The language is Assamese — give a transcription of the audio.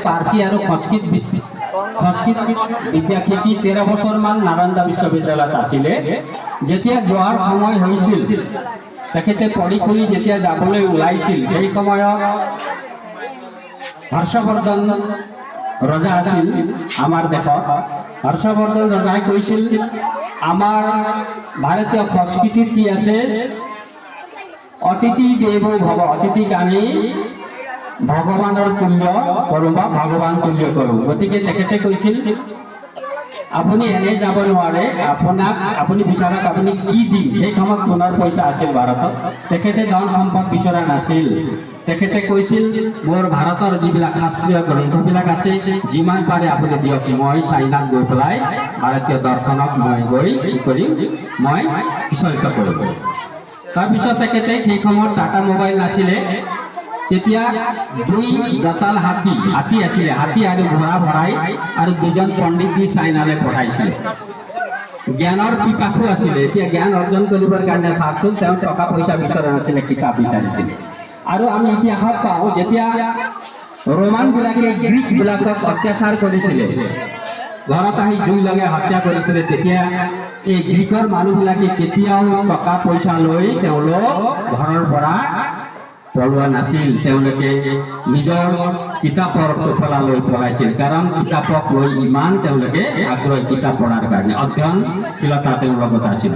পাৰ্চী আৰু সংস্কৃত বিদ্যা শিকি 13 বছৰমান নালন্দা বিশ্ববিদ্যালয়ত আছিলে। যেতিয়া যোৱাৰ সময় হৈছিল, তেখেতে পঢ়ি খুলি যেতিয়া যাবলৈ ওলাইছিল, সেই সময়ত হৰ্ষবৰ্ধন ৰজা আছিল আমাৰ দেশত। হৰ্ষবৰ্ধন ৰজাই কৈছিল, আমাৰ ভাৰতীয় সংস্কৃতিত কি আছে, অতিথি দেৱ ভৱ, অতিথিক আমি ভগৱানৰ তুল্য কৰোঁ বা ভগৱান তুল্য কৰোঁ। গতিকে তেখেতে কৈছিল, আপুনি এনে যাব নোৱাৰে, আপুনি বিচাৰক আপুনি কি দিম। সেই সময়ত সোণৰ পইচা আছিল ভাৰতত, তেখেতে ধন সম্পদ বিচৰা নাছিল। তেখেতে কৈছিল, মোৰ ভাৰতৰ যিবিলাক শাস্ত্ৰীয় গ্ৰন্থবিলাক আছে, যিমান পাৰে আপুনি দিয়ক, মই চাইনাত গৈ পেলাই ভাৰতীয় দৰ্শনক মই গৈ কি কৰিম, মই বিচলিত কৰিম। তাৰপিছত তেখেতে সেই সময়ত টাটা মোবাইল নাছিলে, তেতিয়া 2 দঁতাল হাতী আছিলে, হাতী আৰু ঘোঁৰা ভৰাই আৰু 2জন পণ্ডিত দি চাইনালৈ পঠাইছিলে। জ্ঞানৰ পিপাসু আছিলে, এতিয়া জ্ঞান অৰ্জন কৰিবৰ কাৰণে চাওকচোন, তেওঁ টকা পইচা বিচৰা নাছিলে, কিতাপ বিচাৰিছিলে। আৰু আমি ইতিহাসত পাওঁ, যেতিয়া ৰোমানবিলাকে গ্ৰীকবিলাকক অত্যাচাৰ কৰিছিলে, ঘৰত আনি জুই লগাই হত্যা কৰিছিলে, তেতিয়া এই গ্ৰীকৰ মানুহবিলাকে কেতিয়াও টকা পইচা লৈ তেওঁলোক ঘৰৰ পৰা পলোৱা নাছিল। তেওঁলোকে নিজৰ কিতাপৰ টোপোলা লৈ পলাইছিল, কাৰণ কিতাপক লৈ ইমান তেওঁলোকে আগ্ৰহী, কিতাপ পঢ়াৰ কাৰণে অধ্যয়নশীলতা তেওঁৰ লগত আছিল।